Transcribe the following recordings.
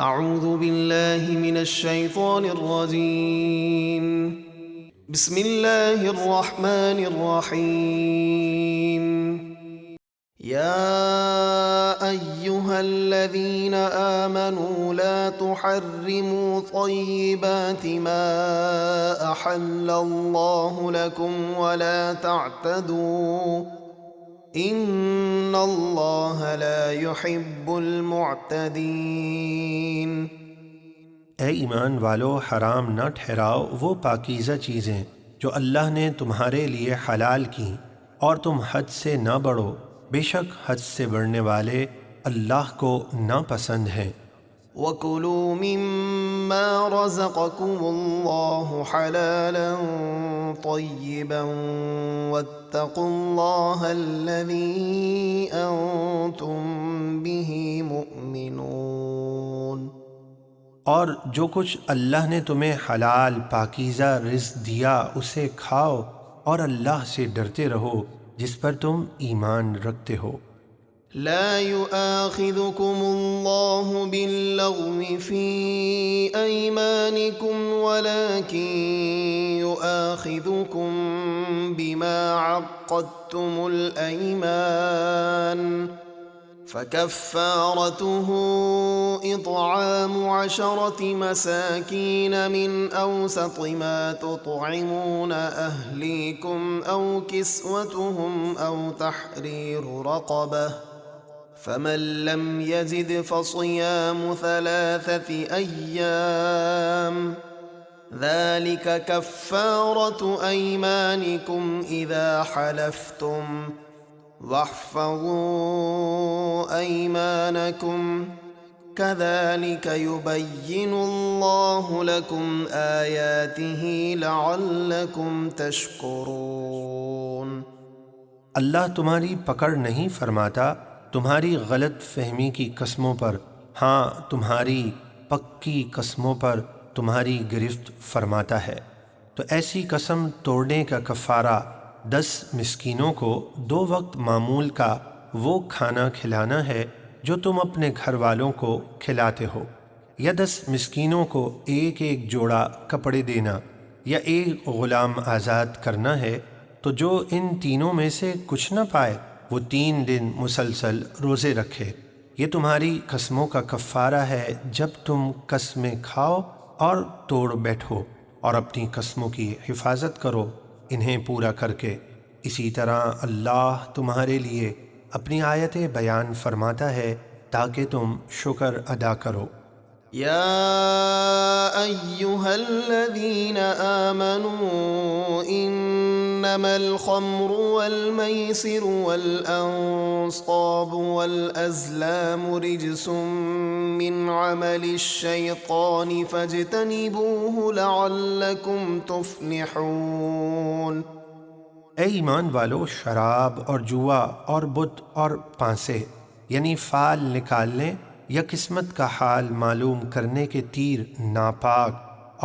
اعوذ باللہ من الشیطان الرجیم بسم اللہ الرحمن الرحیم یا ایہا الذین آمنوا لا تحرموا طیبات ما احل اللہ لکم ولا تعتدوا ان اللہ لا يحب المعتدین۔ اے ایمان والو، حرام نہ ٹھہراؤ وہ پاکیزہ چیزیں جو اللہ نے تمہارے لیے حلال کیں، اور تم حد سے نہ بڑھو، بے شک حد سے بڑھنے والے اللہ کو ناپسند ہیں۔ وَكُلُوا مِمَّا رَزَقَكُمُ اللَّهُ حَلَالًا طَيِّبًا وَاتَّقُوا اللَّهَ الَّذِي أَنتُم بِهِ مُؤْمِنُونَ۔ اور جو کچھ اللہ نے تمہیں حلال پاکیزہ رزق دیا اسے کھاؤ، اور اللہ سے ڈرتے رہو جس پر تم ایمان رکھتے ہو۔ لا يؤاخذكم الله باللغو في أيمانكم ولكن يؤاخذكم بما عقدتم الأيمان فكفارته إطعام 10 مساكين من أوسط ما تطعمون أهليكم أو كسوتهم أو تحرير رقبة فمن لم يجد فصيام 3 أيام ذلك كفارة أيمانكم إذا حلفتم واحفظوا أيمانكم كذلك يبين الله لكم آياته لعلكم تشكرون۔ اللہ تمہاری پکڑ نہیں فرماتا تمہاری غلط فہمی کی قسموں پر، ہاں تمہاری پکی قسموں پر تمہاری گرفت فرماتا ہے۔ تو ایسی قسم توڑنے کا کفارہ 10 مسکینوں کو 2 وقت معمول کا وہ کھانا کھلانا ہے جو تم اپنے گھر والوں کو کھلاتے ہو، یا 10 مسکینوں کو ایک جوڑا کپڑے دینا، یا ایک غلام آزاد کرنا ہے۔ تو جو ان تینوں میں سے کچھ نہ پائے وہ 3 دن مسلسل روزے رکھے۔ یہ تمہاری قسموں کا کفارہ ہے جب تم قسمیں کھاؤ اور توڑ بیٹھو، اور اپنی قسموں کی حفاظت کرو انہیں پورا کر کے۔ اسی طرح اللہ تمہارے لیے اپنی آیتیں بیان فرماتا ہے تاکہ تم شکر ادا کرو۔ یا ایہا الذین آمنوا انما الخمر والمیسر والانصاب والازلام رجس من عمل الشیطان فاجتنبوه لعلکم تفلحون۔ اے ایمان والو، شراب اور جوا اور بت اور پانسے یعنی فال نکالنے یا قسمت کا حال معلوم کرنے کے تیر ناپاک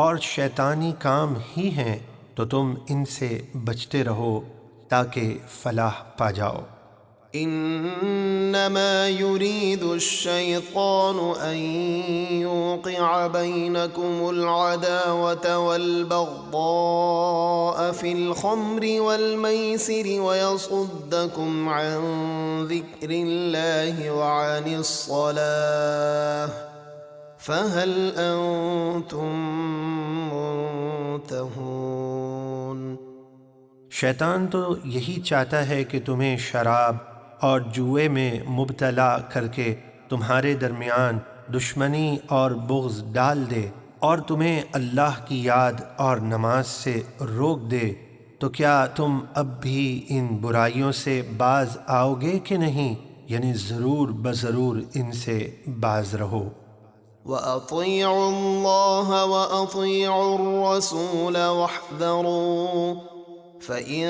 اور شیطانی کام ہی ہیں، تو تم ان سے بچتے رہو تاکہ فلاح پا جاؤ۔ انما يريد الشيطان ان يوقع بينكم العداوة والبغضاء في الخمر والميسر ويصدكم عن ذكر الله وعن الصلاة فهل انتم منتهون۔ شیطان تو یہی چاہتا ہے کہ تمہیں شراب اور جوئے میں مبتلا کر کے تمہارے درمیان دشمنی اور بغض ڈال دے، اور تمہیں اللہ کی یاد اور نماز سے روک دے۔ تو کیا تم اب بھی ان برائیوں سے باز آؤ گے کہ نہیں؟ یعنی ضرور بضرور ان سے باز رہو۔ وَأَطِيعُوا اللَّهَ وَأَطِيعُوا الرَّسُولَ وَاحْذَرُوا فَإِن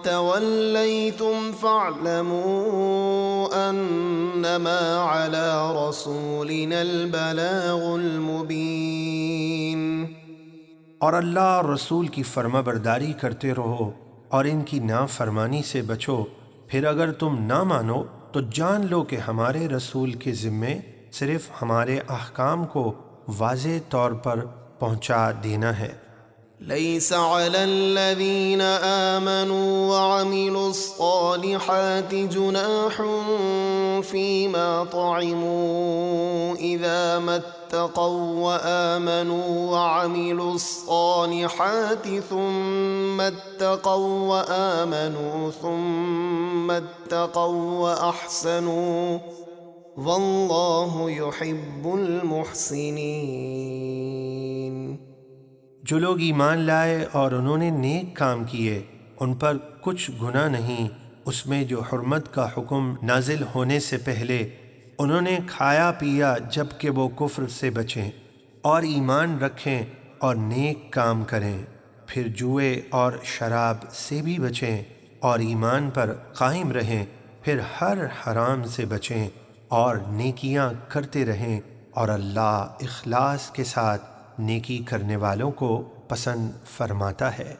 تَوَلَّيْتُمْ فَاعْلَمُوا أَنَّمَا عَلَى رَسُولِنَا الْبَلَاغُ الْمُبِينُ۔ اور اللہ اور رسول کی فرما برداری کرتے رہو اور ان کی نافرمانی سے بچو، پھر اگر تم نہ مانو تو جان لو کہ ہمارے رسول کے ذمے صرف ہمارے احکام کو واضح طور پر پہنچا دینا ہے۔ ليس على الذين آمنوا وعملوا الصالحات جناح فيما طعموا إذا ما اتقوا وآمنوا وعملوا الصالحات ثم اتقوا وآمنوا ثم اتقوا وأحسنوا والله يحب المحسنين۔ جو لوگ ایمان لائے اور انہوں نے نیک کام کیے ان پر کچھ گناہ نہیں اس میں جو حرمت کا حکم نازل ہونے سے پہلے انہوں نے کھایا پیا جب کہ وہ کفر سے بچیں اور ایمان رکھیں اور نیک کام کریں، پھر جوئے اور شراب سے بھی بچیں اور ایمان پر قائم رہیں، پھر ہر حرام سے بچیں اور نیکیاں کرتے رہیں، اور اللہ اخلاص کے ساتھ نیکی کرنے والوں کو پسند فرماتا ہے۔